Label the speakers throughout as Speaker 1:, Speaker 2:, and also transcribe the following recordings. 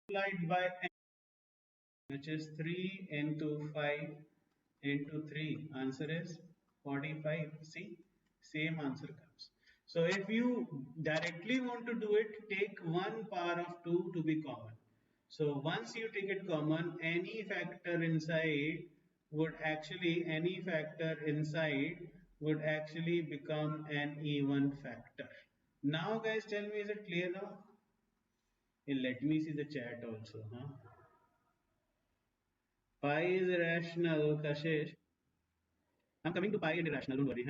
Speaker 1: multiplied by n, which is 3 into 5 into 3. Answer is 45. See, same answer comes. So if you directly want to do it, take 1 power of 2 to be common. So once you take it common, any factor inside would actually become an even factor. Now guys, tell me, is it clear now? Let me see the chat also. Pi is irrational, Kashish. I'm coming to pi and irrational, don't worry.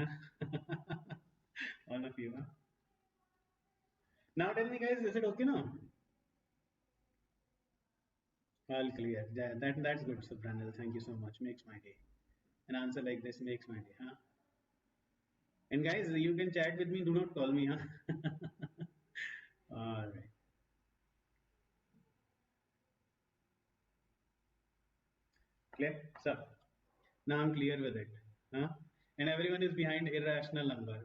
Speaker 1: All of you. Now tell me guys, is it okay now? All clear. Yeah, that's good, Subranil. Thank you so much. Makes my day. An answer like this makes my day. And guys, you can chat with me. Do not call me. All right. Clear? So now I'm clear with it. And everyone is behind irrational number.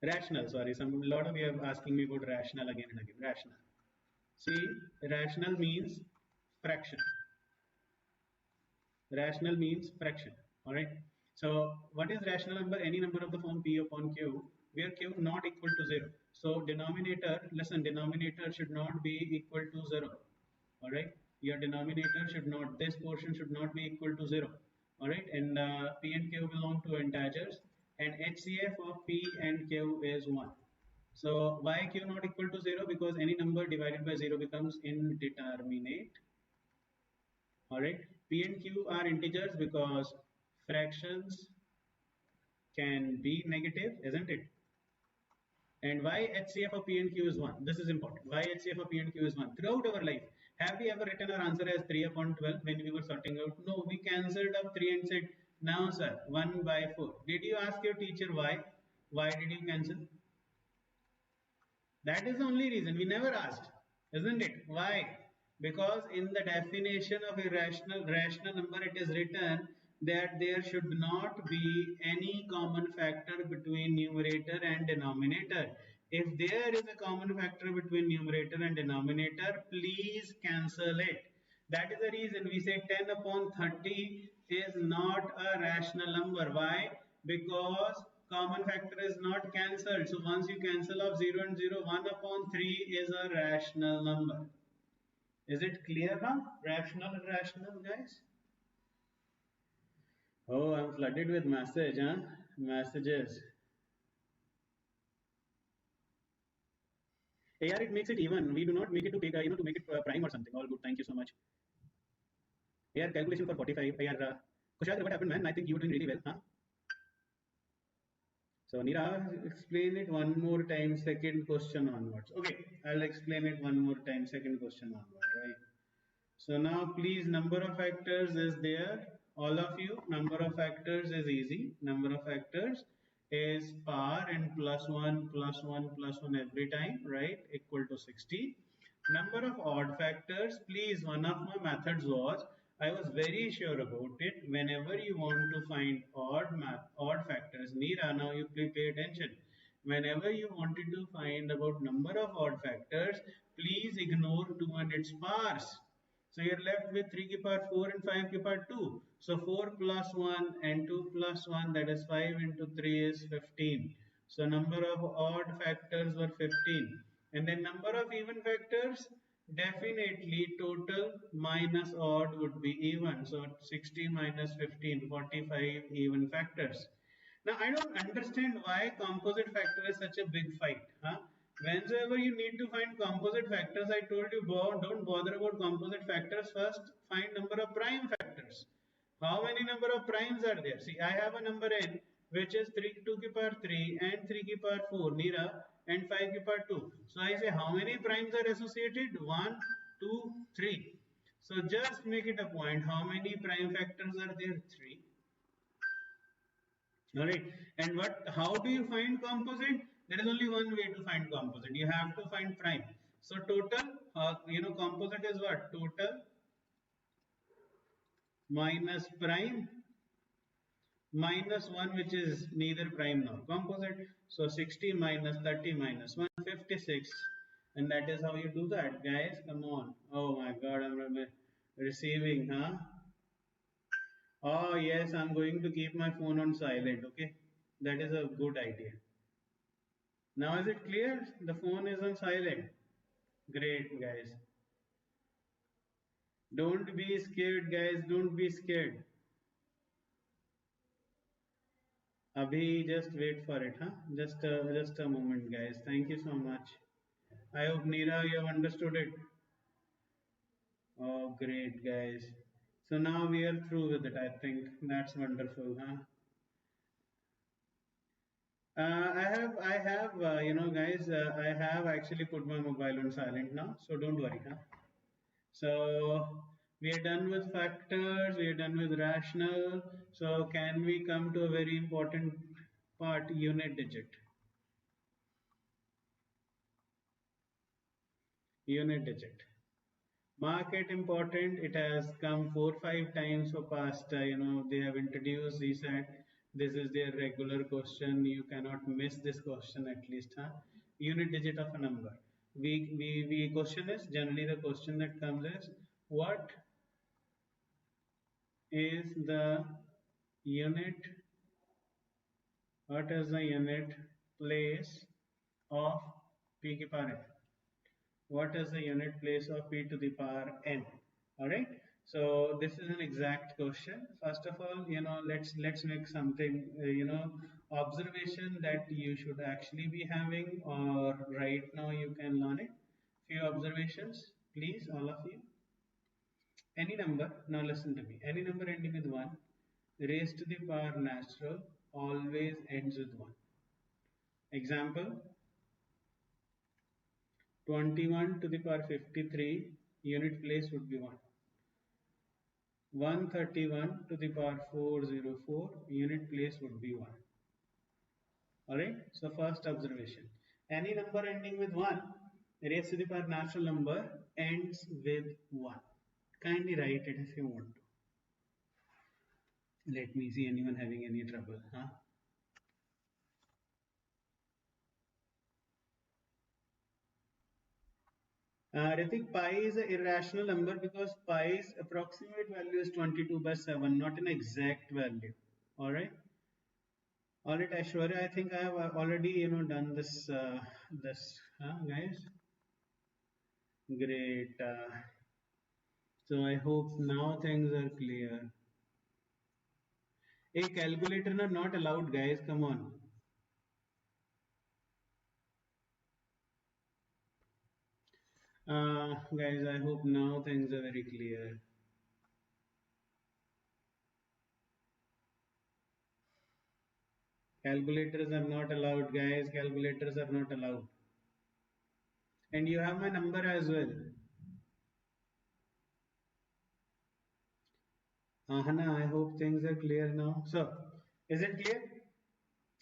Speaker 1: Rational, sorry. A lot of you are asking me about rational again and again. Rational. See, rational means fraction. Rational means fraction. Alright. So what is rational number? Any number of the form P upon Q where Q not equal to 0. So denominator, listen, denominator should not be equal to 0. Alright. Your denominator should not, this portion should not be equal to 0. Alright. And P and Q belong to integers and HCF of P and Q is 1. So why Q not equal to 0? Because any number divided by 0 becomes indeterminate. Alright, P and Q are integers because fractions can be negative, isn't it? And why HCF of P and Q is 1? This is important. Why HCF of P and Q is 1? Throughout our life, have we ever written our answer as 3 upon 12 when we were sorting out? No, we cancelled up 3 and said, now sir, 1 by 4. Did you ask your teacher why? Why did you cancel? That is the only reason. We never asked, isn't it? Why? Because in the definition of rational number, it is written that there should not be any common factor between numerator and denominator. If there is a common factor between numerator and denominator, please cancel it. That is the reason we say 10 upon 30 is not a rational number. Why? Because common factor is not cancelled. So once you cancel off 0 and 0, 1 upon 3 is a rational number. Is it clear now? Rational and irrational, guys? Oh, I'm flooded with messages. AR, it makes it even. We do not make it to take, to make it prime or something. All good. Thank you so much. AR, calculation for 45. AR, Kushal, what happened, man? I think you were doing really well, So Nira, explain it one more time, second question onwards. Okay, I'll explain it one more time, second question onwards, right? So now please, number of factors is there. All of you, number of factors is easy. Number of factors is power and plus 1, plus 1, plus 1 every time, right? Equal to 60. Number of odd factors, please, one of my methods was, I was very sure about it. Whenever you want to find odd factors, Neera, now you please pay attention. Whenever you wanted to find about number of odd factors, please ignore 2 and its powers. So you're left with 3 ki power 4 and 5 ki power 2. So 4 plus 1 and 2 plus 1, that is 5 into 3 is 15. So number of odd factors were 15. And then number of even factors, definitely total minus odd would be even. So 60 minus 15, 45 even factors. Now I don't understand why composite factor is such a big fight. Whenever you need to find composite factors, I told you don't bother about composite factors. First find number of prime factors. How many number of primes are there? See, I have a number n which is 3 2 ki power 3 and 3 ki power 4 Neera and 5 ki power 2. So I say how many primes are associated? 1, 2, 3. So just make it a point. How many prime factors are there? 3. Alright. And how do you find composite? There is only one way to find composite. You have to find prime. So total, composite is what? Total minus prime minus 1, which is neither prime nor composite. So 60 minus 30 minus 1, 56. And that is how you do that, guys. Come on. Oh my god, I'm receiving, huh? Oh yes, I'm going to keep my phone on silent, okay? That is a good idea. Now is it clear? The phone is on silent. Great, guys. Don't be scared, guys. Don't be scared. Abhi, just wait for it, huh? Just a moment, guys. Thank you so much. I hope Neera, you have understood it. Oh, great, guys. So now we are through with it. I think that's wonderful, huh? Guys, I have actually put my mobile on silent now, so don't worry, huh? So we are done with factors, we are done with rational. So can we come to a very important part, unit digit? Unit digit. Market important. It has come 4 5 times for past. They have introduced. He said this is their regular question. You cannot miss this question at least, huh? Unit digit of a number. We question is generally the question that comes is what is the unit? What is the unit place of p to the power n? What is the unit place of p to the power n? All right. So this is an exact question. First of all, let's make something, observation that you should actually be having, or right now you can learn it. Few observations, please, all of you. Any number. Now listen to me. Any number ending with one, raised to the power natural, always ends with one. Example: 21 to the power 53, unit place would be 1. 131 to the power 404, unit place would be 1. Alright, so first observation. Any number ending with 1 raised to the power natural number ends with 1. Kindly write it if you want to. Let me see anyone having any trouble. Huh? Ritik, pi is an irrational number because pi's approximate value is 22 by 7, not an exact value. Alright. Alright, Aishwarya, I think I have already done this, guys. Great. So I hope now things are clear. A calculator are not allowed, guys. Come on. Guys, I hope now things are very clear. Calculators are not allowed, guys. Calculators are not allowed. And you have my number as well. Hannah, I hope things are clear now. So, is it clear?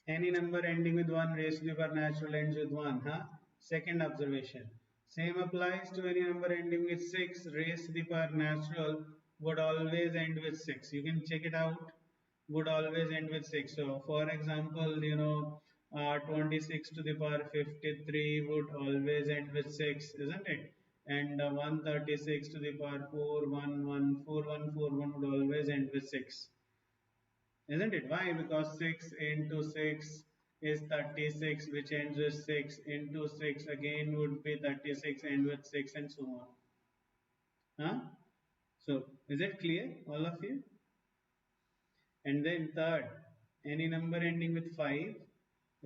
Speaker 1: Any number ending with 1 raised to the power natural ends with 1. Huh? Second observation. Same applies to any number ending with 6 raised to the power natural would always end with 6. You can check it out. Would always end with 6. So, for example, 26 to the power 53 would always end with 6, isn't it? And 136 to the power 414141 would always end with 6, isn't it? Why? Because 6 into 6 is 36, which ends with 6 into 6 again would be 36, end with 6, and so on. Huh? So, is it clear, all of you? And then third, any number ending with 5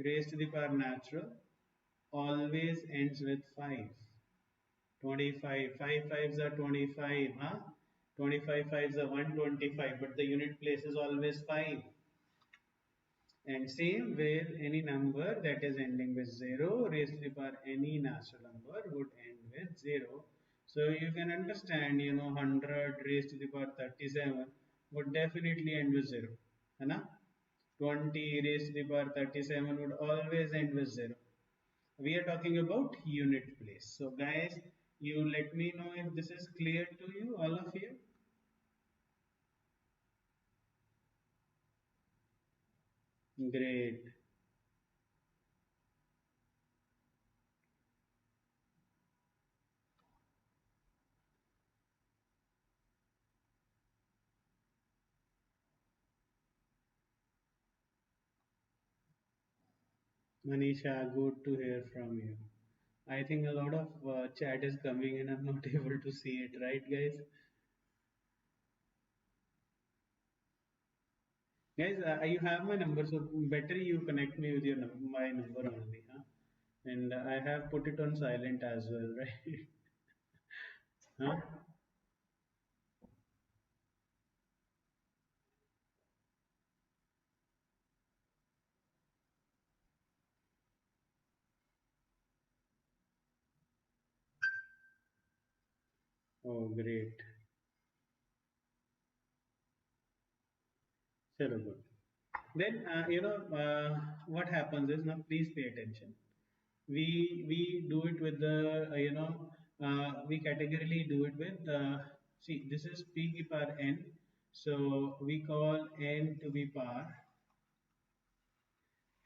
Speaker 1: raised to the power natural always ends with 5. 25, 5 5s are 25, huh? 25 5s are 125, but the unit place is always 5. And same with any number that is ending with 0 raised to the power any natural number would end with 0. So you can understand, 100 raised to the power 37 would definitely end with 0. Hai 20 raised to the power 37 would always end with 0. We are talking about unit place. So guys, you let me know if this is clear to you, all of you. Great. Manisha, good to hear from you. I think a lot of chat is coming and I'm not able to see it, right, guys? Guys, you have my number, so better you connect me with my number only, huh? And I have put it on silent as well, right? Huh? Oh, great. Chalo, good. Then, what happens is now, please pay attention. We do it with the, we categorically do it with, see, this is p to the power n. So we call n to be power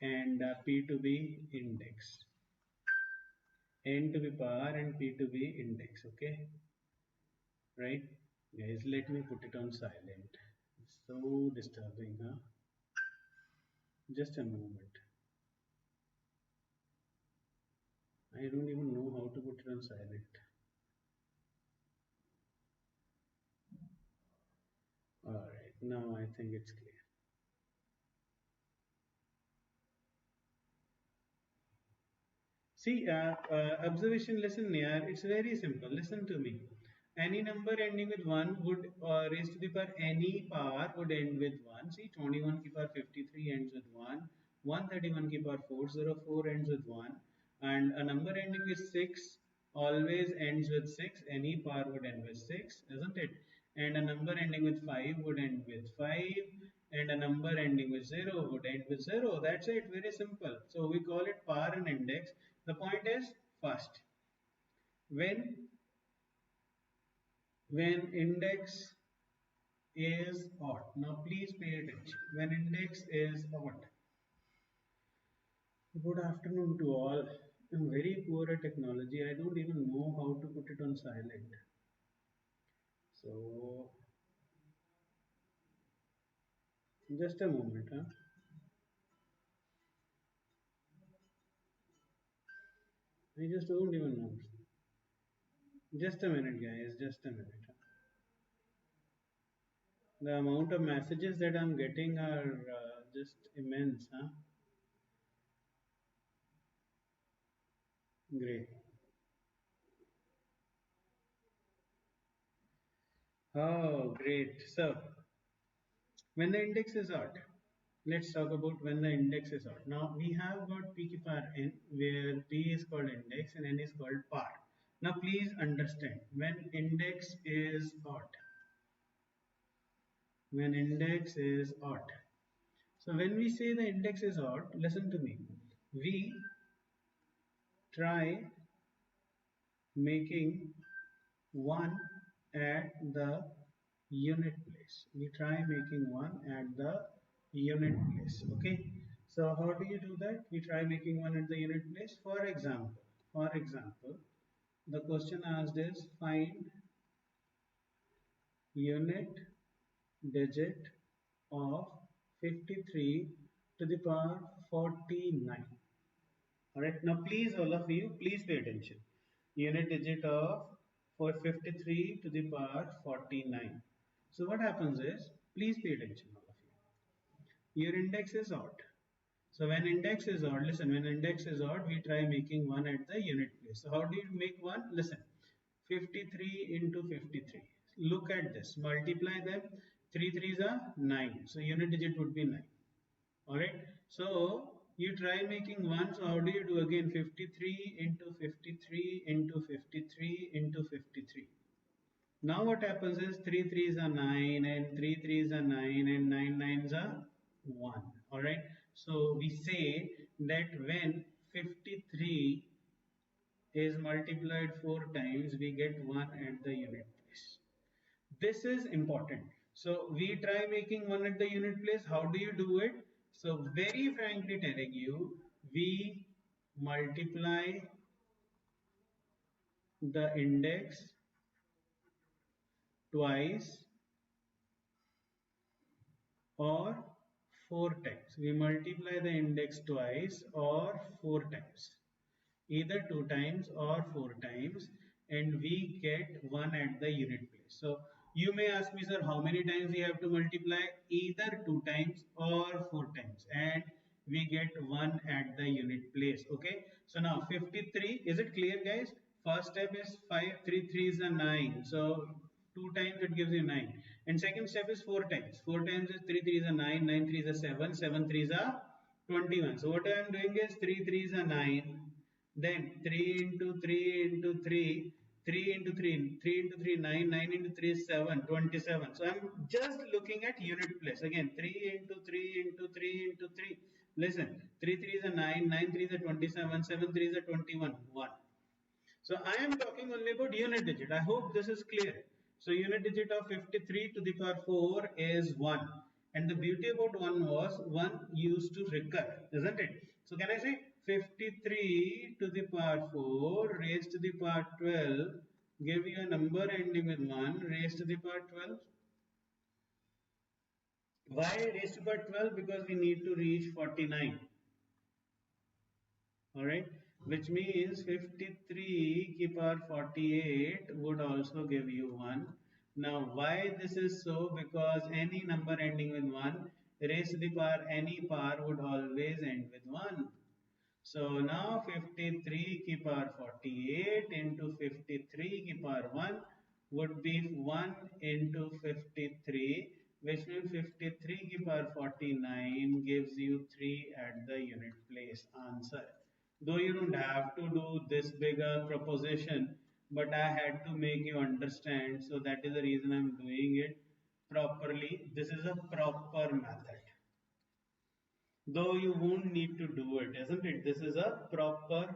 Speaker 1: and p to be index. N to be power and p to be index. Okay, right? Guys, let me put it on silent. It's so disturbing, huh? Just a moment. I don't even know how to put it on silent. Alright, now I think it's clear. See, observation lesson here, it's very simple. Listen to me. Any number ending with 1 would raised to the power any power would end with 1. See, 21 ki power 53 ends with 1. 131 ki power 404 ends with 1. And a number ending with 6 always ends with 6. Any power would end with 6, isn't it? And a number ending with 5 would end with 5. And a number ending with 0 would end with 0. That's it, very simple. So we call it power and index. The point is, first, when index is odd. Now please pay attention. When index is odd. Good afternoon to all. I'm very poor at technology. I don't even know how to put it on silent. So just a moment, huh? I just don't even know. Just a minute, guys. Just a minute. The amount of messages that I'm getting are just immense, huh? Great. Oh, great. So when the index is odd, let's talk about when the index is odd. Now we have got p to power n, where p is called index and n is called power. Now please understand, when index is odd. So when we say the index is odd, listen to me. We try making 1 at the unit place. We try making 1 at the unit place. Okay. So how do you do that? We try making 1 at the unit place. For example, the question asked is find unit digit of 53 to the power 49. Alright, now please, all of you, please pay attention. Unit digit of 453 to the power 49. So what happens is, please pay attention, all of you. Your index is odd. So when index is odd, listen, when index is odd, we try making 1 at the unit place. So how do you make 1? Listen, 53 into 53. Look at this, multiply them. 3 3s are 9. So unit digit would be 9. Alright, so you try making 1, so how do you do again? 53 into 53 into 53 into 53. Now what happens is 3 3s are 9 and 3 3s are 9 and 9 9s are 1. Alright, so we say that when 53 is multiplied 4 times, we get 1 at the unit place. This is important. So we try making 1 at the unit place. How do you do it? So very frankly telling you, we multiply the index twice or 4 times. We multiply the index twice or 4 times. Either 2 times or 4 times, and we get 1 at the unit place. So you may ask me, sir, how many times we have to multiply? Either 2 times or 4 times, and we get 1 at the unit place. Okay, so now 53, is it clear, guys? First step is 5, 3 3s are 9, so 2 times it gives you 9, and second step is 4 times. 4 times is 3 3s are 9, 9 3s are 7, 7 3s are 21. So what I am doing is 3 3s are 9, then 3 into 3 into 3, 3 into 3, 3 into 3, 9, 9 into 3 is 7, 27. So I'm just looking at unit place. Again, 3 into 3 into 3 into 3. Listen, 3 3s are 9, 9 3s are 27, 7 3s are 21, 1. So I am talking only about unit digit. I hope this is clear. So unit digit of 53 to the power 4 is 1. And the beauty about 1 was 1 used to recur, isn't it? So can I say 53 to the power 4 raised to the power 12 give you a number ending with 1 raised to the power 12? Why raised to the power 12? Because we need to reach 49. Alright, which means 53 ki power 48 would also give you 1. Now why this is so? Because any number ending with 1 raised to the power any power would always end with 1. So now 53 ki power 48 into 53 ki power 1 would be 1 into 53, which means 53 ki power 49 gives you 3 at the unit place. Answer. Though you don't have to do this bigger proposition, but I had to make you understand, so that is the reason I'm doing it properly. This is a proper method. Though you won't need to do it, isn't it? This is a proper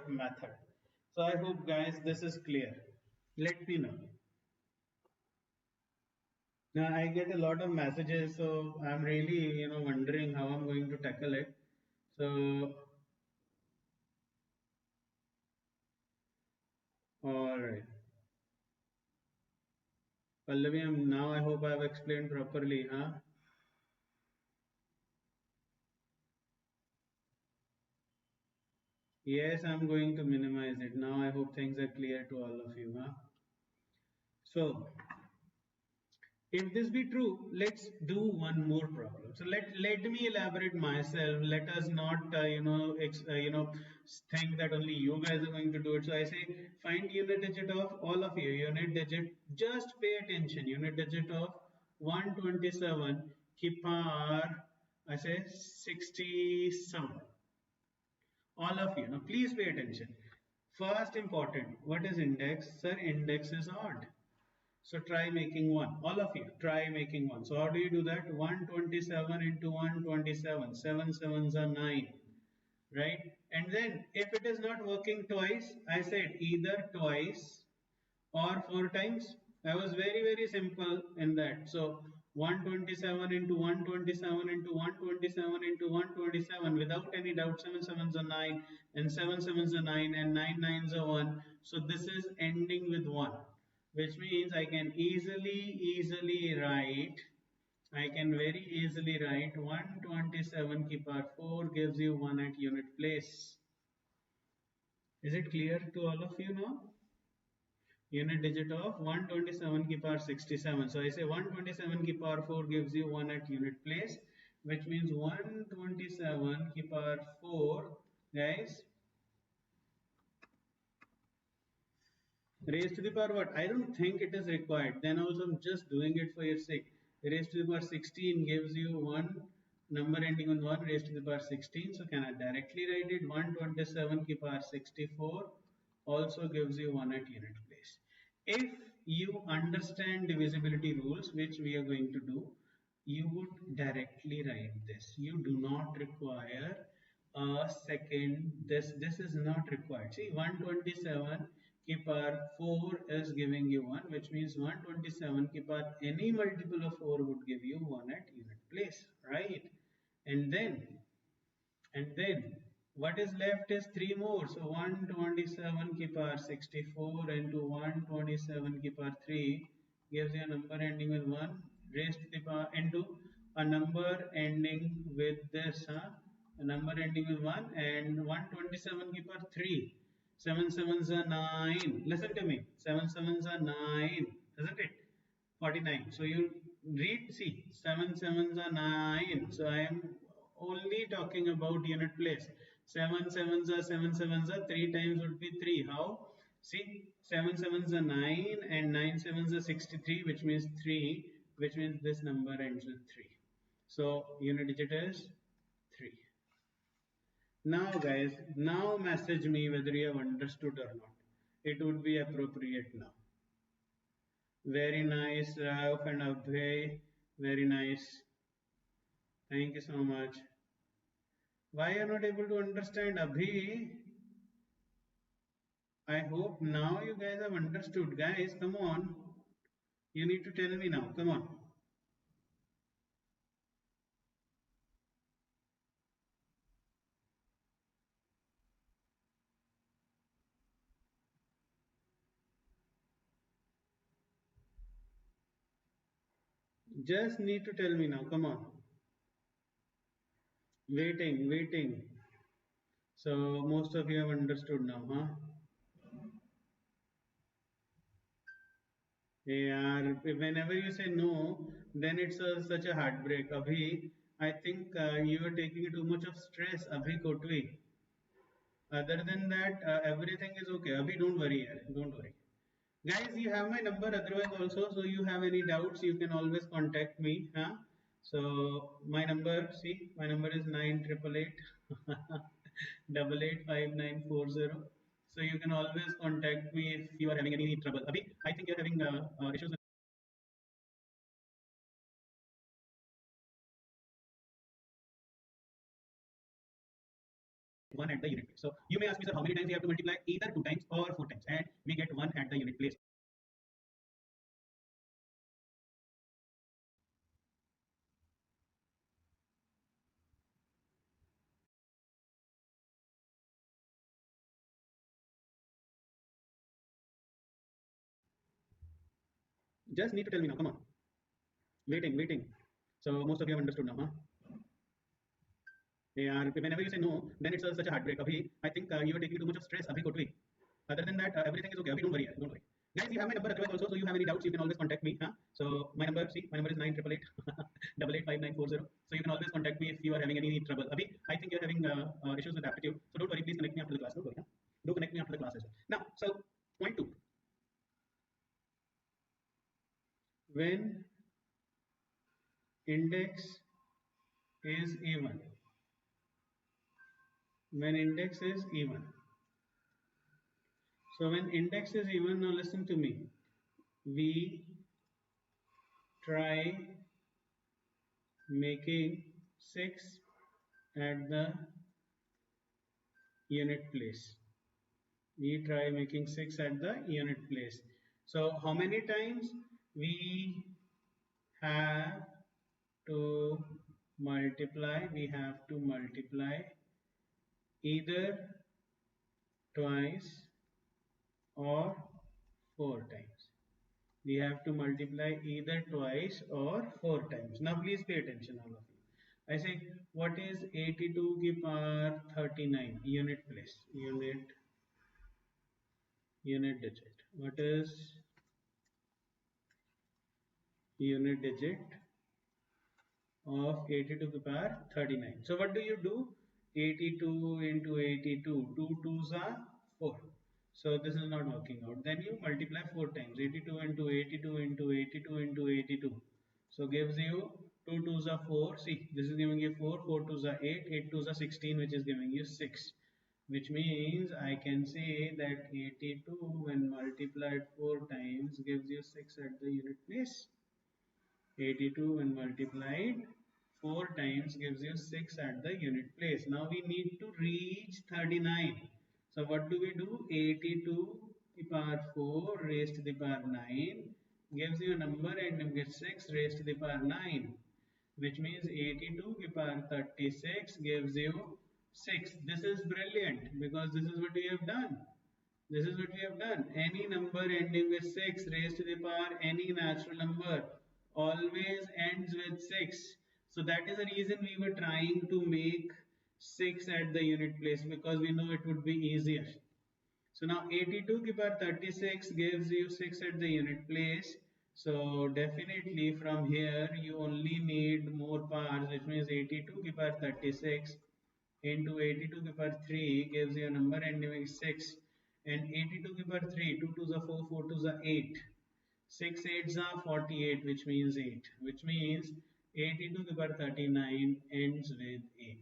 Speaker 1: method. So I hope, guys, this is clear. Let me know. Now I get a lot of messages, so I'm really, wondering how I'm going to tackle it. So, all right. Pallavi, now I hope I have explained properly, huh? Yes, I'm going to minimize it. Now I hope things are clear to all of you, huh? So, if this be true, let's do one more problem. So let me elaborate myself. Let us not think that only you guys are going to do it. So I say find unit digit of all of you. Unit digit. Just pay attention. Unit digit of 127 ki power, I say 67. All of you. Now please pay attention. First important. What is index? Sir, index is odd. So try making one. All of you, try making one. So how do you do that? 127 into 127. 7 sevens are 9. Right? And then if it is not working twice, I said either twice or 4 times. I was very simple in that. So 127 into 127 into 127 into 127, without any doubt, 7 sevens are 9 and 7 sevens are 9 and 9 nines are 1. So this is ending with 1, which means I can easily write, I can very easily write 127 ki power 4 gives you 1 at unit place. Is it clear to all of you now? Unit digit of 127 ki power 67. So I say 127 ki power 4 gives you 1 at unit place, which means 127 ki power 4, guys, raised to the power what? I don't think it is required. Then also I'm just doing it for your sake. Raised to the power 16 gives you one number ending on 1 raised to the power 16. So can I directly write it? 127 ki power 64 also gives you 1 at unit place. If you understand divisibility rules, which we are going to do, you would directly write this. You do not require a second. This is not required. See, 127 ki power 4 is giving you 1, which means 127 ki power any multiple of 4 would give you 1 at unit place, right? And then what is left is 3 more. So 127 ki power 64 into 127 ki power 3 gives you a number ending with 1 raised to the power into a number ending with this, a number ending with 1 and 127 ke par 3. 7 sevens are 9. Listen to me. 7 sevens are 9, isn't it? 49. So you read, see, 7 sevens are 9. So I am only talking about unit place. 7 sevens are 7 sevens are 3 times would be 3. How? See, 7 sevens are 9 and 9 sevens are 63, which means 3, which means this number ends with 3. So unit digit is 3. Now guys, now message me whether you have understood or not. It would be appropriate now. Very nice, Rauf and Abhay. Very nice. Thank you so much. Why are you not able to understand, Abhi? I hope now you guys have understood. Guys, come on. You need to tell me now. Come on. Just need to tell me now. Come on. Waiting, waiting. So most of you have understood now, huh? Yeah, whenever you say no, then it's such a heartbreak. Abhi, I think you are taking too much of stress. Abhi Kotwi. Other than that, everything is okay. Abhi, don't worry, yaar. Don't worry. Guys, you have my number otherwise also. So you have any doubts, you can always contact me. Huh? So my number, see, my number is 9888 So you can always contact me if you are having any trouble. Abhi, I think you're having issues with one at the unit place. So you may ask me, sir, how many times you have to multiply? Either 2 times or 4 times, and we get 1 at the unit place. Just need to tell me now. Come on. Waiting, waiting. So most of you have understood now, huh? Yeah, whenever you say no, then it's such a heartbreak. Abhi, I think you are taking too much of stress. Abhi Kotwi. Other than that, everything is okay. Abhi, don't worry. Don't worry. Guys, you have my number otherwise also. So you have any doubts, you can always contact me. Huh? So my number, see, my number is 9888 So you can always contact me if you are having any trouble. Abhi, I think you're having issues with aptitude. So don't worry. Please connect me after the class. Don't worry. Huh? Do connect me after the class as well. Now, so point two. When index is even. When index is even. So when index is even, now listen to me. We try making 6 at the unit place. We try making 6 at the unit place. So how many times we have to multiply? We have to multiply either twice or 4 times. We have to multiply either twice or 4 times. Now please pay attention, all of you. I say, what is 82 ki power 39? Unit place, unit digit. What is unit digit of 82 ki power 39? So what do you do? 82 into 82, 2 2s are 4. So this is not working out. Then you multiply 4 times. 82 into 82 into 82 into 82. So gives you 2 2s are 4. See, this is giving you 4, 4 2s are 8, 8 2s are 16, which is giving you 6. Which means I can say that 82 when multiplied 4 times gives you 6 at the unit place. 82 when multiplied 4 times gives you 6 at the unit place. Now we need to reach 39. So what do we do? 82 to the power 4 raised to the power 9 gives you a number and you get 6 raised to the power 9, which means 82 to the power 36 gives you 6. This is brilliant because this is what we have done. This is what we have done. Any number ending with 6 raised to the power any natural number always ends with 6. So that is the reason we were trying to make 6 at the unit place, because we know it would be easier. So now 82 ki power 36 gives you 6 at the unit place. So definitely from here you only need more powers, which means 82 ki power 36 into 82 ki power 3 gives you a number ending with 6, and 82 ki power 3, 2 2s are 4, 4 2s are 8, 6 8s are 48, which means 8, which means 82 ki power 39 ends with 8.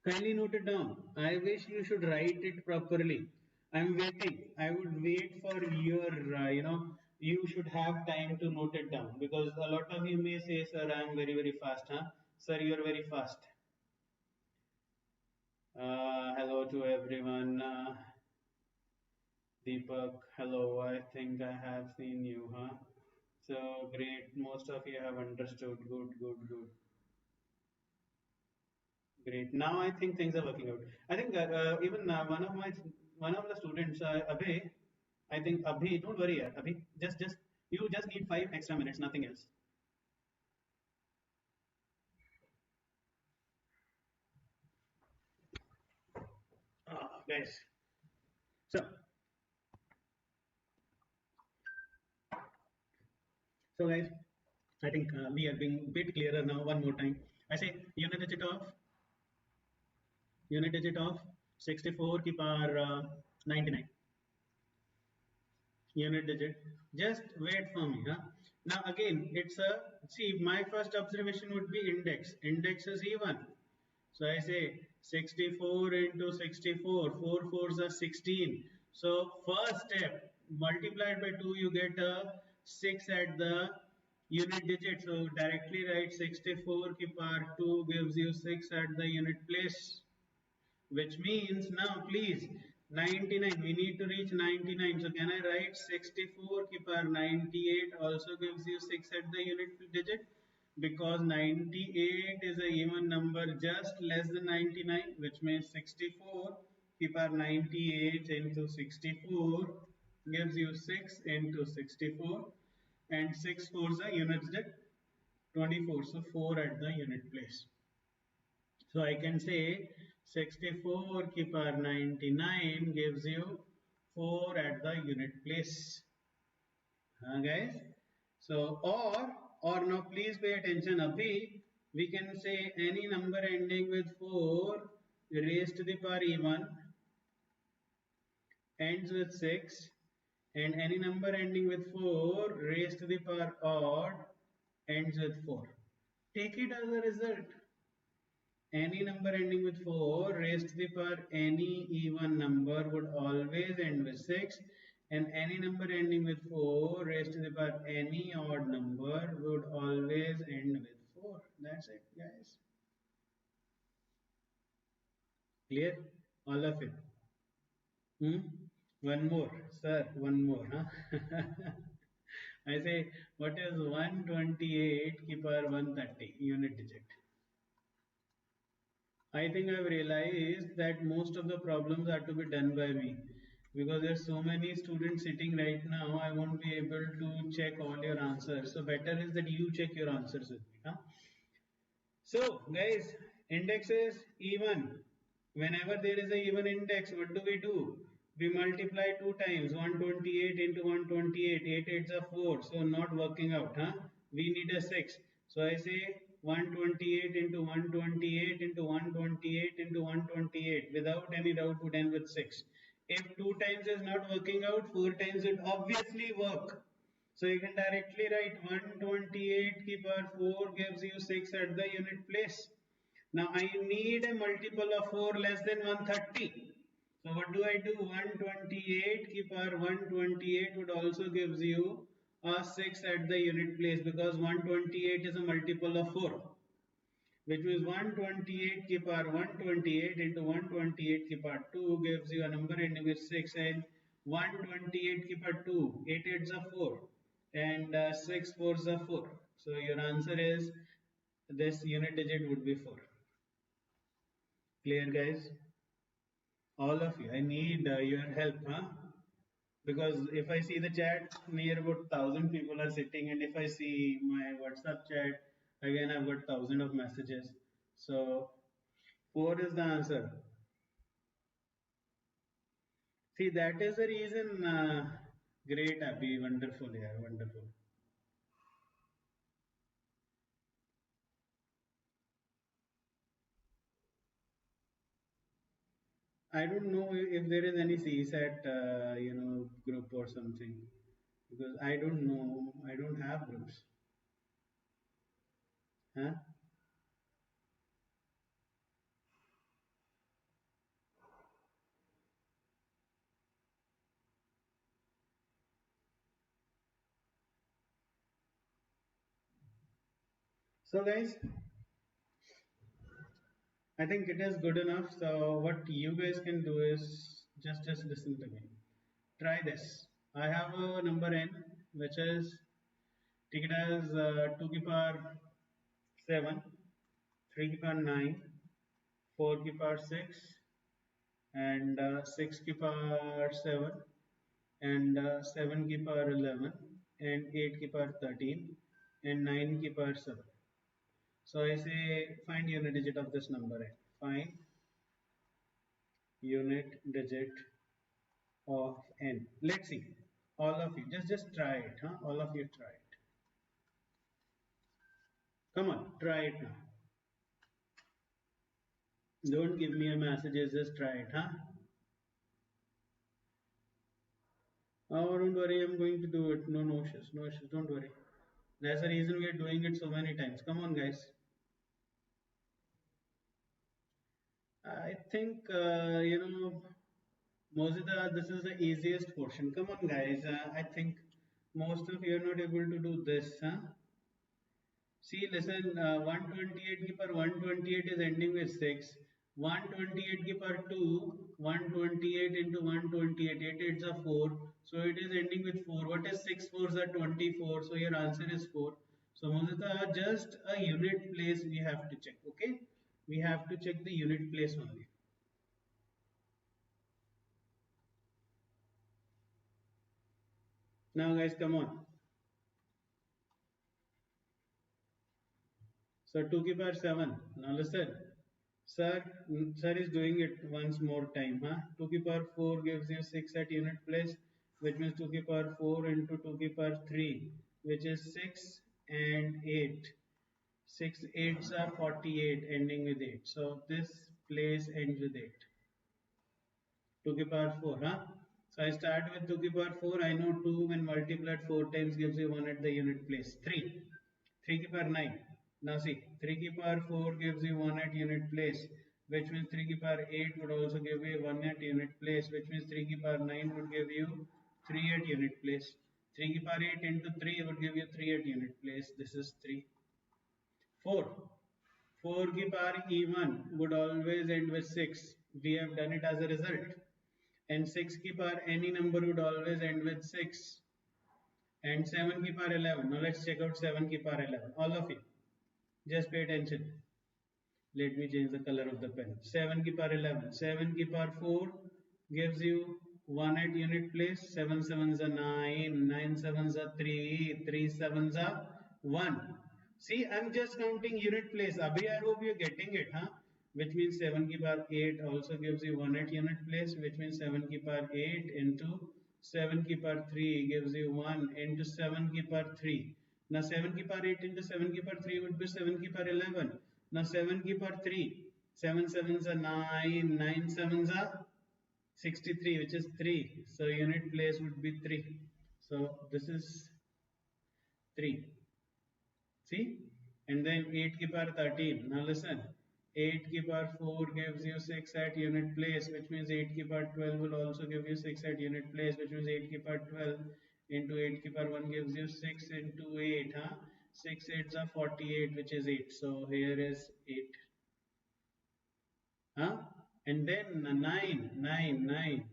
Speaker 1: Kindly note it down. I wish you should write it properly. I'm waiting. I would wait for your, you should have time to note it down, because a lot of you may say, sir, I'm very, very fast. Huh? Sir, you're very fast. Hello to everyone. Deepak, hello. I think I have seen you, huh? So great. Most of you have understood. Good, good, good. Great. Now I think things are working out. I think even one of the students, Abhay, I think Abhi, don't worry, Abhi, just you just need 5 extra minutes, nothing else. Guys. So, guys, I think we are being a bit clearer now. One more time. I say unit digit of 64 ki power 99. Unit digit. Just wait for me. Huh? Now again, it's a, see, my first observation would be index. Index is even. So I say 64 into 64, 4 4s are 16. So first step, multiplied by 2, you get a 6 at the unit digit. So directly write 64 ki power 2 gives you 6 at the unit place, which means now please 99, we need to reach 99. So can I write 64 ki power 98 also gives you 6 at the unit digit, because 98 is a even number just less than 99, which means 64 ki power 98 into 64 gives you 6 into 64, and 6 4s are unit digit 24, so 4 at the unit place. So I can say 64 ki power 99 gives you 4 at the unit place. Guys. So or now please pay attention. Abhi, we can say any number ending with 4 raised to the power even ends with 6, and any number ending with 4 raised to the power odd ends with 4. Take it as a result. Any number ending with 4 raised to the power any even number would always end with 6, and any number ending with 4 raised to the power any odd number would always end with 4. That's it, guys. Clear? All of it. One more, sir, one more. Huh? I say, what is 128 ki power 130 unit digit? I think I've realized that most of the problems are to be done by me, because there's so many students sitting right now. I won't be able to check all your answers. So better is that you check your answers with me. Huh? So guys, index is even. Whenever there is a even index, what do? We multiply 2 times, 128 into 128, 8 8s are 4, so not working out. Huh? We need a 6. So I say 128 into 128 into 128 into 128, without any doubt would end with 6. If 2 times is not working out, 4 times would obviously work. So you can directly write 128 ki power 4 gives you 6 at the unit place. Now I need a multiple of 4 less than 130. So what do? 128 ki power 128 would also gives you a 6 at the unit place, because 128 is a multiple of 4, which means 128 ki power 128 into 128 ki power 2 gives you a number ending with 6, and 128 ki power 2, 8 8s are 4, and 6 4s are 4. So your answer is, this unit digit would be 4. Clear, guys? All of you, I need your help, huh? Because if I see the chat, near about 1,000 people are sitting, and if I see my WhatsApp chat, Again, I've got thousands of messages. So 4 is the answer. See, that is the reason. Great, Abhi, wonderful, yeah, wonderful. I don't know if there is any CSAT, group or something, because I don't know. I don't have groups. Huh? So, guys, I think it is good enough. So, what you guys can do is just listen to me. Try this. I have a number n, which is take it as 2 ki power 7, 3 ki power 9, 4 ki power 6, and 6 ki power 7, and 7 ki power 11, and 8 ki power 13, and 9 ki power 7. So I say find unit digit of this number. Find unit digit of n. Let's see. All of you, just try it, huh? All of you try it. Come on, try it now. Don't give me a messages, just try it, huh? Oh, don't worry, I'm going to do it. No issues, no issues, don't worry. That's the reason we are doing it so many times. Come on, guys. I think, Mozilla, this is the easiest portion. Come on, guys. I think most of you are not able to do this, huh? See, listen, 128 ki per 128 is ending with 6. 128 ki per 2, 128 into 128, 8 8s are 4. So it is ending with 4. What is 6 4s are 24. So your answer is 4. So Mozita, just a unit place we have to check, okay? We have to check the unit place only. Now guys, come on. So 2 ki power 7. Now listen. Sir, sir is doing it once more time. Huh? 2 ki power 4 gives you 6 at unit place, which means 2 ki power 4 into 2 ki power 3, which is 6 and 8. 6 8s are 48, ending with 8. So this place ends with 8. 2 ki power 4, huh? So I start with 2 ki power 4. I know 2 when multiplied 4 times gives you 1 at the unit place. 3. 3 ki power 9. Now see, 3 ki power 4 gives you 1 at unit place, which means 3 ki power 8 would also give you 1 at unit place, which means 3 ki power 9 would give you 3 at unit place. 3 ki power 8 into 3 would give you 3 at unit place. This is 3. 4. 4 ki power even would always end with 6. We have done it as a result. And 6 ki power any number would always end with 6. And 7 ki power 11. Now let's check out 7 ki power 11. All of you. Just pay attention. Let me change the color of the pen. 7 ki power 11. 7 ki power 4 gives you 1 at unit place. 7 sevens are 9. 9 sevens are 3. 3 sevens are 1. See, I'm just counting unit place. Abhi, I hope you're getting it, huh? Which means 7 ki power 8 also gives you 1 at unit place, which means 7 ki power 8 into 7 ki power 3 gives you 1 into 7 ki power 3. Now 7 ki power 8 into 7 ki power 3 would be 7 ki power 11. Now 7 ki power 3. 7 sevens are 9. 9 sevens are 63, which is 3. So unit place would be 3. So this is 3. See? And then 8 ki power 13. Now listen. 8 ki power 4 gives you 6 at unit place, which means 8 ki power 12 will also give you 6 at unit place, which means 8 ki power 12 into 8 ki power 1 gives you 6 into 8. Huh? 6 8s are 48, which is 8. So here is 8. Huh? And then 9.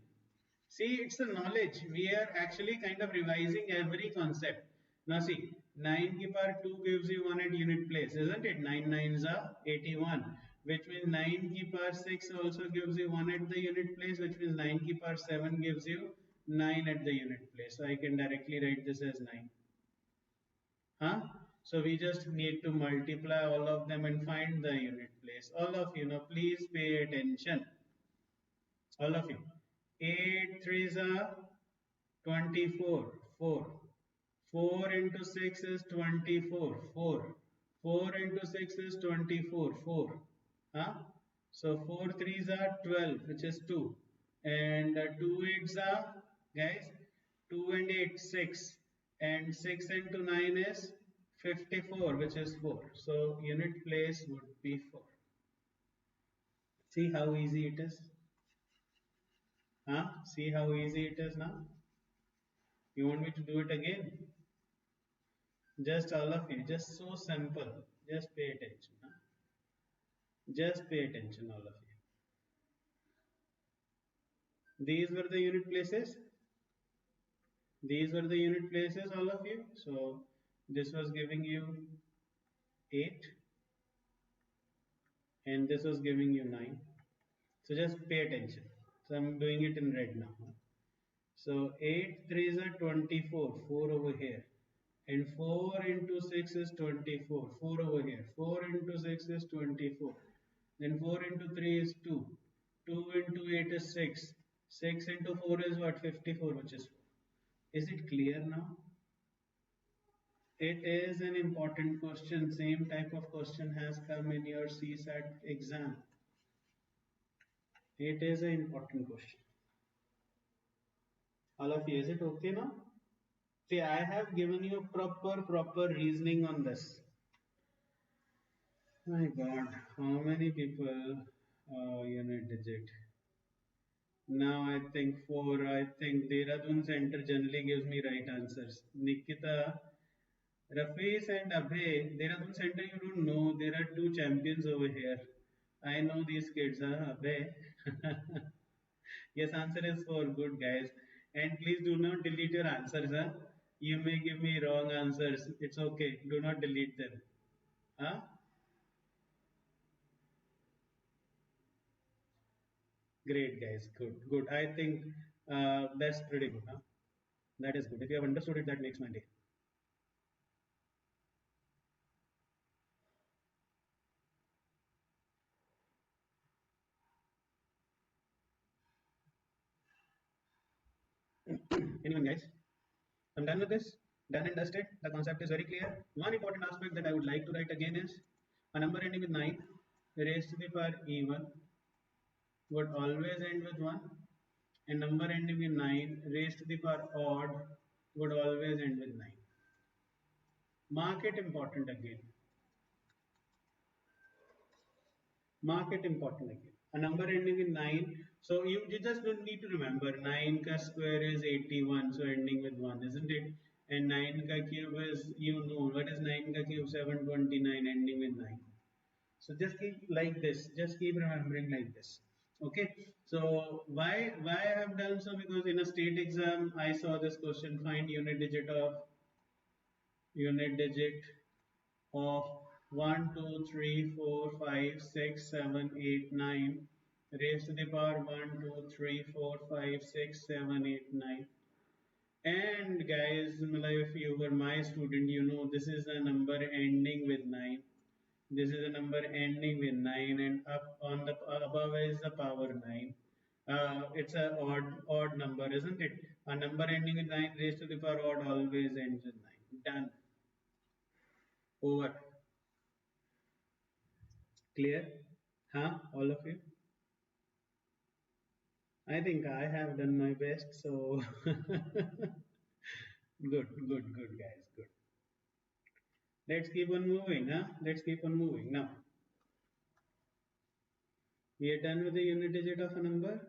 Speaker 1: See, it's the knowledge. We are actually kind of revising every concept. Now see, 9 ki power 2 gives you 1 at unit place, isn't it? 9 9s are 81, which means 9 ki power 6 also gives you 1 at the unit place, which means 9 ki power 7 gives you 9 at the unit place. So I can directly write this as 9. Huh? So we just need to multiply all of them and find the unit place. All of you now, please pay attention. All of you. 8 threes are 24. 4. 4 into 6 is 24. 4. 4 into 6 is 24. 4. Huh? So 4 threes are 12, which is 2. And 2 eights are, guys, 2 and 8, 6. And 6 into 9 is 54, which is 4. So unit place would be 4. See how easy it is? Huh? See how easy it is now? You want me to do it again? Just all of you, just so simple. Just pay attention. Huh? Just pay attention, all of you. These were the unit places. These were the unit places, all of you. So this was giving you 8 and this was giving you 9. So just pay attention. So I'm doing it in red now. Huh? So 8 threes are 24, 4 over here. And 4 into 6 is 24, 4 over here. 4 into 6 is 24. Then 4 into 3 is 2. 2 into 8 is 6. 6 into 4 is what? 54, which is 4. Is it clear now? It is an important question. Same type of question has come in your CSAT exam. It is an important question. All of you, is it okay now? See, I have given you proper reasoning on this. My God, how many people unit digit? Now I think 4. I think Dehradun Center generally gives me right answers. Nikita, Rafiz and Abhay, Dehradun Center you don't know. There are two champions over here. I know these kids, huh? Abhay. Yes, answer is 4. Good guys. And please do not delete your answers. Huh? You may give me wrong answers. It's okay. Do not delete them. Huh? Great guys. Good. Good. I think that's pretty good. Huh? That is good. If you have understood it, that makes my day. Anyone, guys? I'm done with this. Done and dusted. The concept is very clear. One important aspect that I would like to write again is a number ending with 9 raised to the power even would always end with 1. A number ending with 9 raised to the power odd would always end with 9. Mark it important again. Mark it important again. A number ending in 9. So you just don't need to remember 9 ka square is 81. So ending with 1, isn't it? And 9 ka cube is, you know, what is 9 ka cube? 729 ending with 9. So just keep like this. Just keep remembering like this. Okay. So why I have done so? Because in a state exam, I saw this question: find unit digit of 1, 2, 3, 4, 5, 6, 7, 8, 9 raised to the power 1, 2, 3, 4, 5, 6, 7, 8, 9. And guys, if you were my student, you know this is a number ending with 9. This is a number ending with 9, and up on the above is the power 9. It's a odd number, isn't it? A number ending with 9 raised to the power odd always ends with 9. Done. Over. Clear? Huh? All of you? I think I have done my best, so good, guys, good. Let's keep on moving, huh? Let's keep on moving. Now, we are done with the unit digit of a number.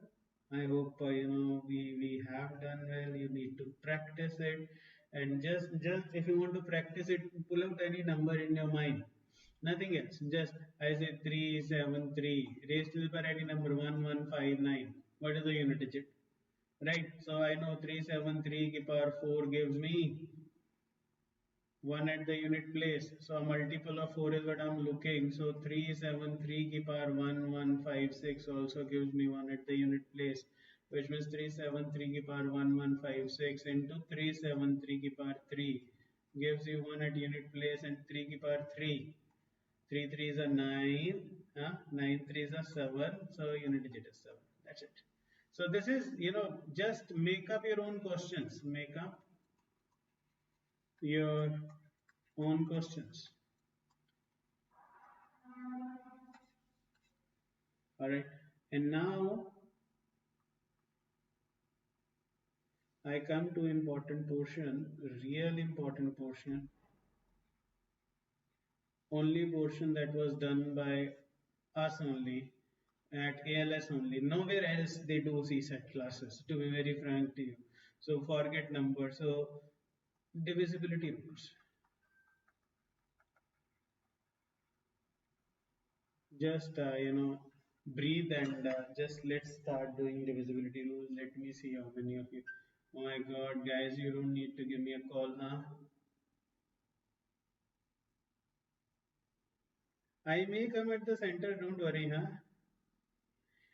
Speaker 1: I hope we have done well. You need to practice it, and just if you want to practice it, pull out any number in your mind. Nothing else. Just I say 373 raised to the power any number 1159. What is the unit digit? Right. So I know 373 ki power 4 gives me 1 at the unit place. So a multiple of 4 is what I'm looking. So 373 ki power 1156 also gives me 1 at the unit place, which means 373 ki power 1156 into 373 ki power 3 gives you 1 at unit place, and 3 की power 3. 3 3s are 9, 9 3s are 7, so unit digit is 7. That's it. So this is, just make up your own questions. Make up your own questions. Alright, and now I come to important portion, real important portion, only portion that was done by us only, at ALS only. Nowhere else they do CSET classes, to be very frank to you. So forget numbers. So divisibility rules. Just breathe and just let's start doing divisibility rules. Let me see how many of you. Oh my God, guys, you don't need to give me a call, huh? I may come at the center. Don't worry, huh?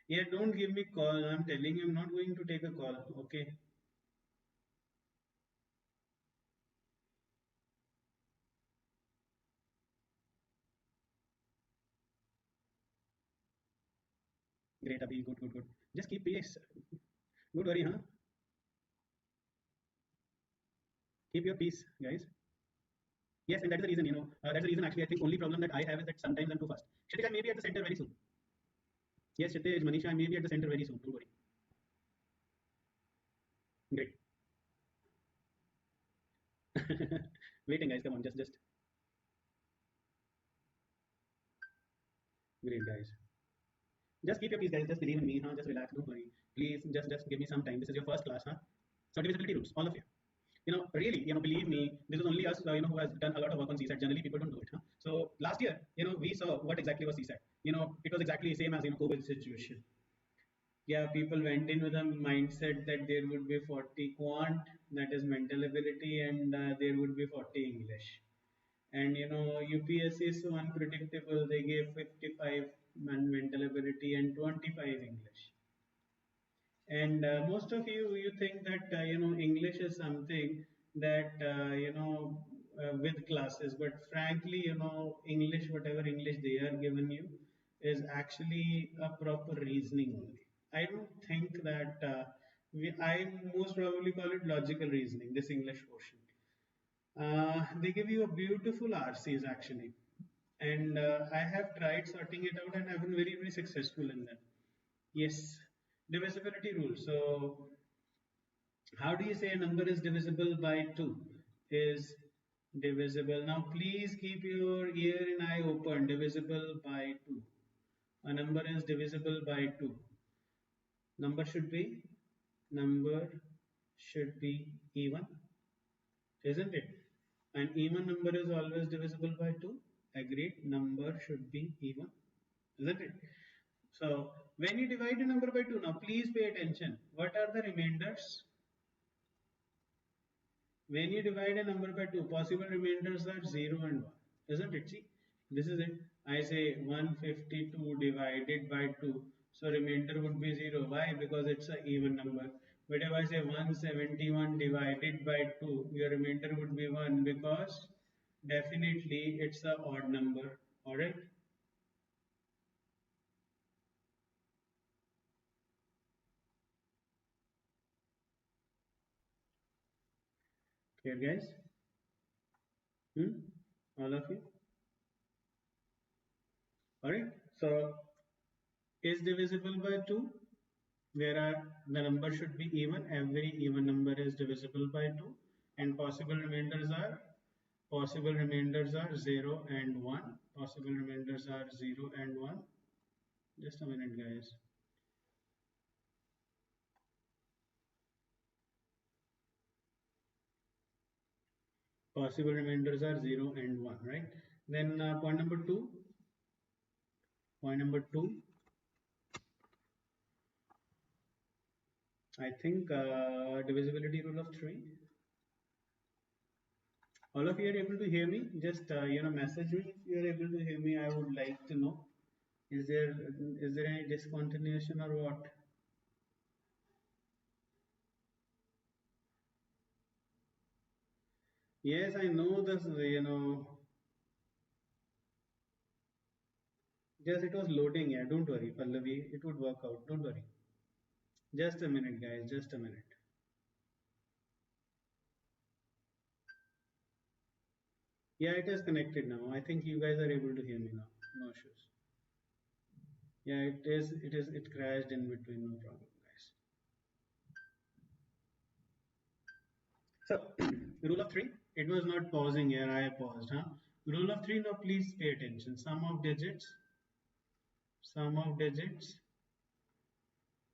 Speaker 1: Yeah, don't give me call. I'm telling you, I'm not going to take a call. Okay. Great, Abhi. Good, good, good. Just keep pace. Don't worry, huh? Keep your peace, guys. Yes, and that is the reason, that's the reason actually. I think only problem that I have is that sometimes I'm too fast. Kshitij, I may be at the center very soon. Yes, Kshitij, Manisha, I may be at the center very soon. Don't worry. Great. Waiting, guys. Come on, just great, guys. Just keep your peace, guys. Just believe in me, huh? Just relax. Don't worry. Please, just give me some time. This is your first class, huh? So divisibility rules, all of you. Really, believe me, this is only us, who has done a lot of work on CSAT. Generally, people don't do it. Huh? So last year, we saw what exactly was CSAT. It was exactly the same as COVID situation. Yeah, people went in with a mindset that there would be 40 quant, that is mental ability, and there would be 40 English. And UPSC is so unpredictable. They gave 55 mental ability and 25 English. And most of you think that English is something that with classes, but frankly, English, whatever English they are given you, is actually a proper reasoning only. I don't think that I most probably call it logical reasoning. This English portion, they give you a beautiful RCs actually, and I have tried sorting it out, and I've been very very successful in that. Yes, divisibility rule. So, how do you say a number is divisible by 2? Is divisible. Now, please keep your ear and eye open. Divisible by 2. A number is divisible by 2. Number should be number should be even, isn't it? An even number is always divisible by 2. Agreed. Number should be even, isn't it? So, when you divide a number by 2, now please pay attention. What are the remainders? When you divide a number by 2, possible remainders are 0 and 1. Isn't it? See, this is it. I say 152 divided by 2. So remainder would be 0. Why? Because it's an even number. But if I say 171 divided by 2, your remainder would be 1 because definitely it's an odd number. Alright? Clear, guys? All of you? Alright? So, is divisible by 2? Where the number should be even. Every even number is divisible by 2, and possible remainders are 0 and 1. Possible remainders are 0 and 1. Just a minute, guys. Possible remainders are 0 and 1, right? Then point number 2. Point number 2. I think divisibility rule of 3. All of you are able to hear me? Just message me if you are able to hear me. I would like to know. Is there any discontinuation or what? Yes, I know this, just it was loading. Yeah, don't worry, Pallavi. It would work out. Don't worry. Just a minute, guys. Just a minute. Yeah, it is connected now. I think you guys are able to hear me now. No issues. Yeah, it is. It is. It crashed in between. No problem, guys. So, rule of three. It was not pausing here. I paused, huh? Rule of three. Now, please pay attention. Sum of digits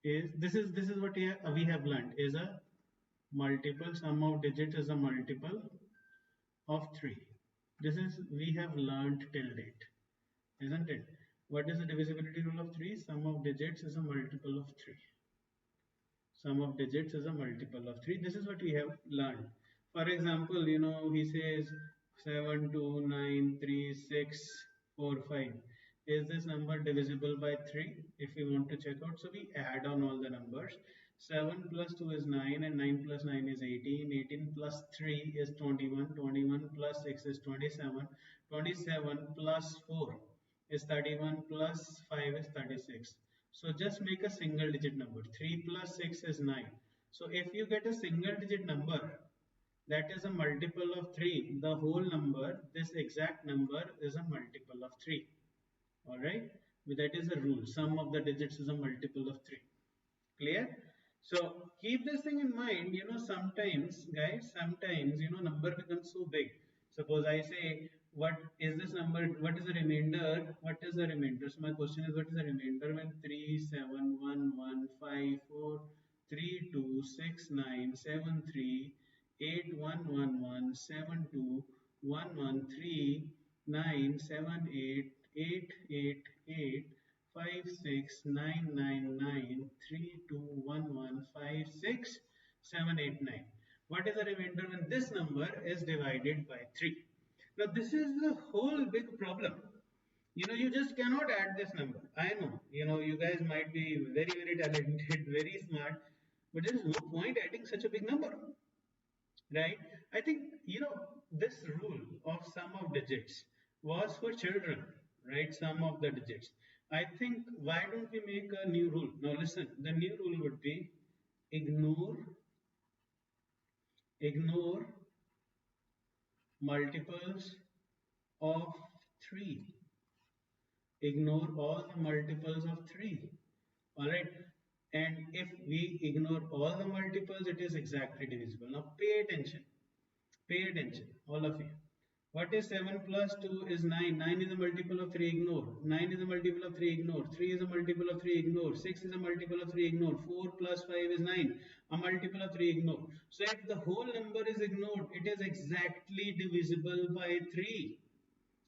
Speaker 1: is this is what we have learned is a multiple. Sum of digits is a multiple of 3. This is we have learned till date, isn't it? What is the divisibility rule of 3? Sum of digits is a multiple of 3. Sum of digits is a multiple of 3. This is what we have learned. For example, he says 7, 2, 9, 3, 6, 4, 5. Is this number divisible by 3? If we want to check out, so we add on all the numbers. 7 plus 2 is 9 and 9 plus 9 is 18. 18 plus 3 is 21. 21 plus 6 is 27. 27 plus 4 is 31 plus 5 is 36. So just make a single digit number. 3 plus 6 is 9. So if you get a single digit number that is a multiple of 3, the whole number, this exact number is a multiple of 3. Alright? That is a rule. Sum of the digits is a multiple of 3. Clear? So keep this thing in mind. Sometimes, guys, number becomes so big. Suppose I say, what is this number? What is the remainder? What is the remainder? So my question is, what is the remainder when 3, 7, 1, 1, 5, 4, 3, 2, 6, 9, 7, 3, 8, 1, 1, 1, 7, 2, 1, 1, 3, 9, 7, 8, 8, 8, 8, 5, 6, 9, 9, 9, 3, 2, 1, 1, 5, 6, 7, 8, 9. What is the remainder when this number is divided by 3? Now, this is the whole big problem. You just cannot add this number. I know, you guys might be very, very talented, very smart, but there is no point adding such a big number, right? I think, this rule of sum of digits was for children, right? Sum of the digits. I think, why don't we make a new rule? Now, listen, the new rule would be ignore, ignore multiples of 3. Ignore all the multiples of 3. All right. And if we ignore all the multiples, it is exactly divisible. Now, pay attention. Pay attention, all of you. What is 7 plus 2 is 9. 9 is a multiple of 3, ignore. 9 is a multiple of 3, ignore. 3 is a multiple of 3, ignore. 6 is a multiple of 3, ignore. 4 plus 5 is 9. A multiple of 3, ignore. So if the whole number is ignored, it is exactly divisible by 3.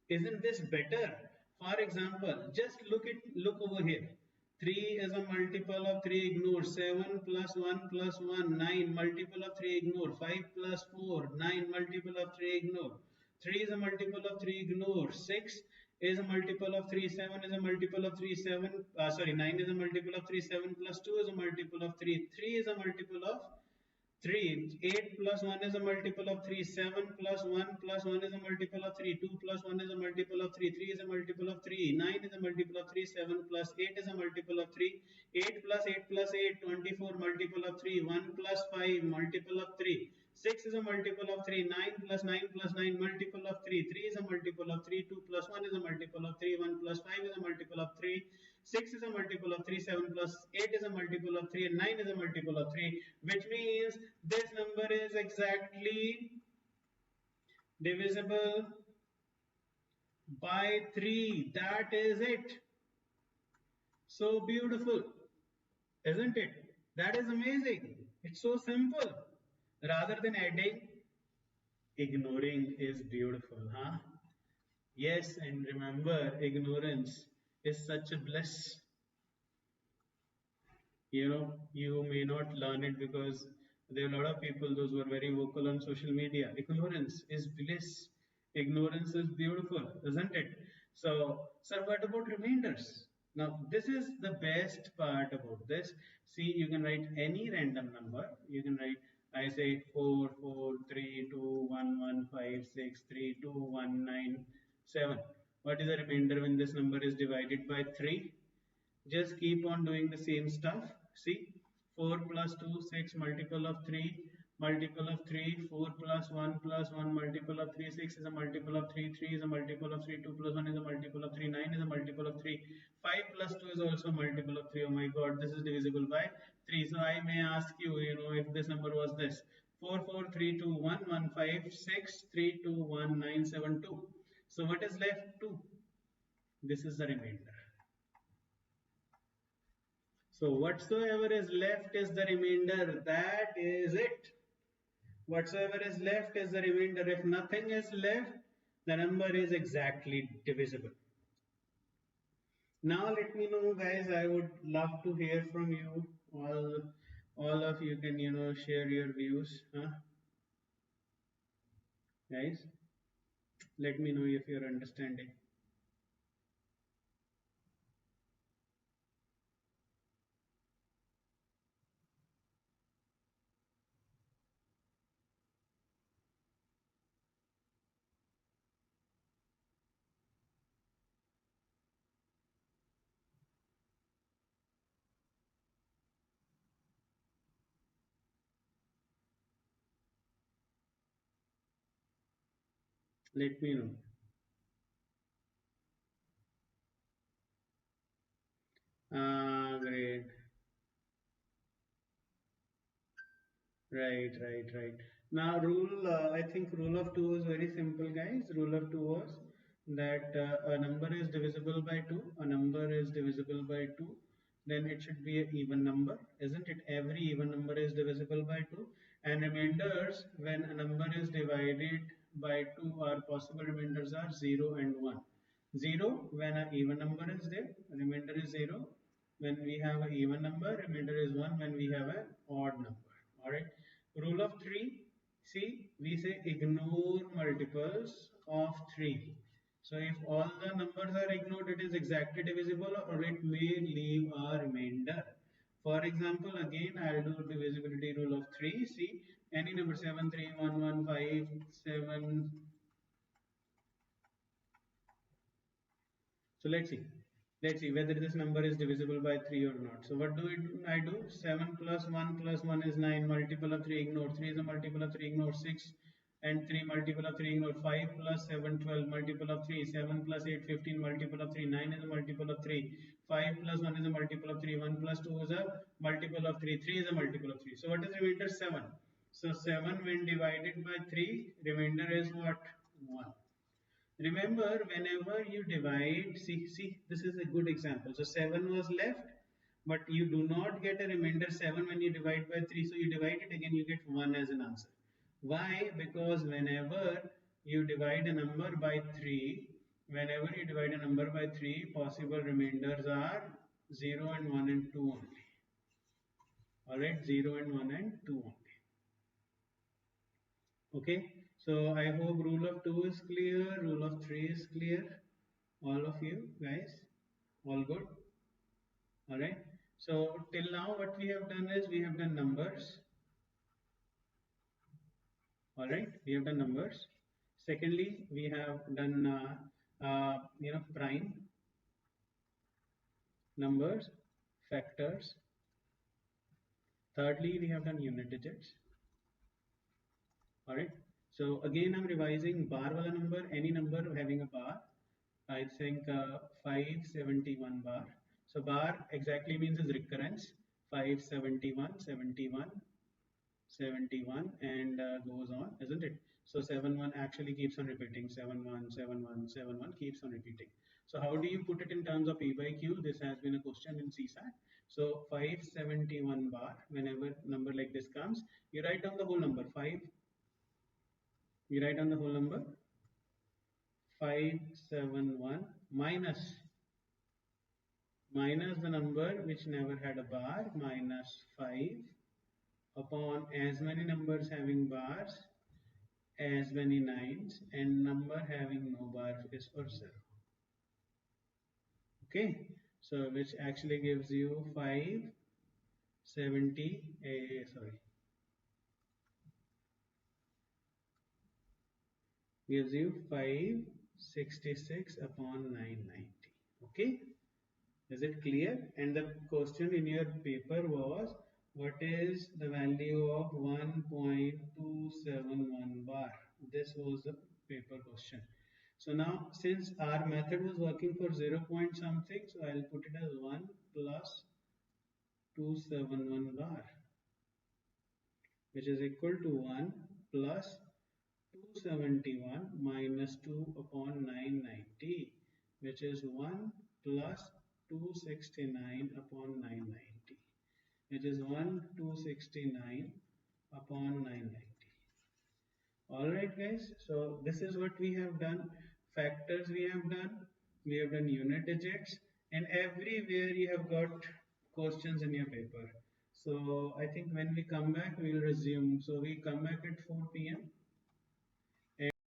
Speaker 1: Isn't this better? For example, just look over here. 3 is a multiple of 3, ignore. 7 plus 1 plus 1, 9, multiple of 3, ignore. 5 plus 4, 9, multiple of 3, ignore. 3 is a multiple of 3, ignore. 6 is a multiple of 3, 7 is a multiple of 3, 9 is a multiple of 3, 7 plus 2 is a multiple of 3, 3 is a multiple of 3. 8 plus 1 is a multiple of 3. 7 plus 1 plus 1 is a multiple of 3. 2 plus 1 is a multiple of 3. 3 is a multiple of 3. 9 is a multiple of 3. 7 plus 8 is a multiple of 3. 8 plus 8 plus 8, 24 multiple of 3. 1 plus 5 multiple of 3. 6 is a multiple of 3. 9 plus 9 plus 9 multiple of 3. 3 is a multiple of 3. 2 plus 1 is a multiple of 3. 1 plus 5 is a multiple of 3. 6 is a multiple of 3, 7 plus 8 is a multiple of 3, and 9 is a multiple of 3, which means this number is exactly divisible by 3. That is it. So beautiful, isn't it? That is amazing. It's so simple. Rather than adding, ignoring is beautiful, huh? Yes, and remember, ignorance is such a bliss. You may not learn it because there are a lot of people, those who are very vocal on social media. Ignorance is bliss. Ignorance is beautiful, isn't it? So what about remainders? Now, this is the best part about this. See, you can write any random number. You can write, I say 4, 4, 3, 2, 115632197. What is the remainder when this number is divided by 3? Just keep on doing the same stuff. See, 4 plus 2, 6, multiple of 3, multiple of 3, 4 plus 1 multiple of 3, 6 is a multiple of 3, 3 is a multiple of 3, 2 plus 1 is a multiple of 3, 9 is a multiple of 3, 5 plus 2 is also a multiple of 3. Oh my god, this is divisible by 3. So I may ask you, if this number was this, 4, 4, 3, 2, 1, 1, 5, 6, 3, 2, 1, 9, 7, 2. So what is left? 2. This is the remainder. So whatsoever is left is the remainder. That is it. Whatsoever is left is the remainder. If nothing is left, the number is exactly divisible. Now let me know, guys. I would love to hear from you. All of you can, share your views. Huh? Guys, let me know if you're understanding. Let me know. Great. Right. Now, I think rule of 2 is very simple, guys. Rule of 2 was that a number is divisible by 2, a number is divisible by 2, then it should be an even number, isn't it? Every even number is divisible by 2, and remainders, when a number is divided by 2, our possible remainders are 0 and 1. 0 when an even number is there, remainder is 0. When we have an even number, remainder is 1 when we have an odd number. Alright. Rule of 3. See, we say ignore multiples of 3. So if all the numbers are ignored, it is exactly divisible or it may leave a remainder. For example, again, I'll do divisibility rule of 3. See, any number 7, 3, 1, 1, 5, 7. So let's see. Let's see whether this number is divisible by 3 or not. So what do I do? 7 plus 1 is 9. Multiple of 3, ignore. 3 is a multiple of 3, ignore. 6 and 3 multiple of 3, ignore. 5 plus 7, 12. Multiple of 3. 7 plus 8, 15. Multiple of 3. 9 is a multiple of 3. 5 plus 1 is a multiple of 3. 1 plus 2 is a multiple of 3. 3 is a multiple of 3. So what is remainder? 7. So 7 when divided by 3, remainder is what? 1. Remember, whenever you divide, see, this is a good example. So 7 was left, but you do not get a remainder 7 when you divide by 3. So you divide it again, you get 1 as an answer. Why? Because whenever you divide a number by 3, possible remainders are 0 and 1 and 2 only. Alright, 0 and 1 and 2 only. Okay. So I hope rule of 2 is clear, rule of 3 is clear. All of you guys, all good? Alright. So till now what we have done is we have done numbers. Alright, we have done numbers. Secondly, we have done prime numbers, factors. Thirdly, we have done unit digits. Alright. So again I'm revising bar wala number, any number having a bar. I think 571 bar. So bar exactly means is recurrence. 571, 71, 71 and goes on, isn't it? So 71 actually keeps on repeating. 71, 71, 71 keeps on repeating. So how do you put it in terms of P by Q? This has been a question in CSAT. So 571 bar, whenever number like this comes, you write down the whole number 5. You write down the whole number 571 minus the number which never had a bar, minus 5 upon as many numbers having bars, as many nines, and number having no bar is for 0. Okay, so which actually gives you 570, gives you 566 upon 990. Okay, is it clear? And the question in your paper was, what is the value of 1.271 bar? This was the paper question. So now, since our method was working for 0 point something, so I'll put it as 1 plus 271 bar, which is equal to 1 plus 271 minus 2 upon 990, which is 1 plus 269 upon 990, which is 1269 upon 990. Alright guys, so this is what we have done. Factors we have done unit digits, and everywhere you have got questions in your paper. So I think when we come back, we will resume. So we come back at 4 p.m.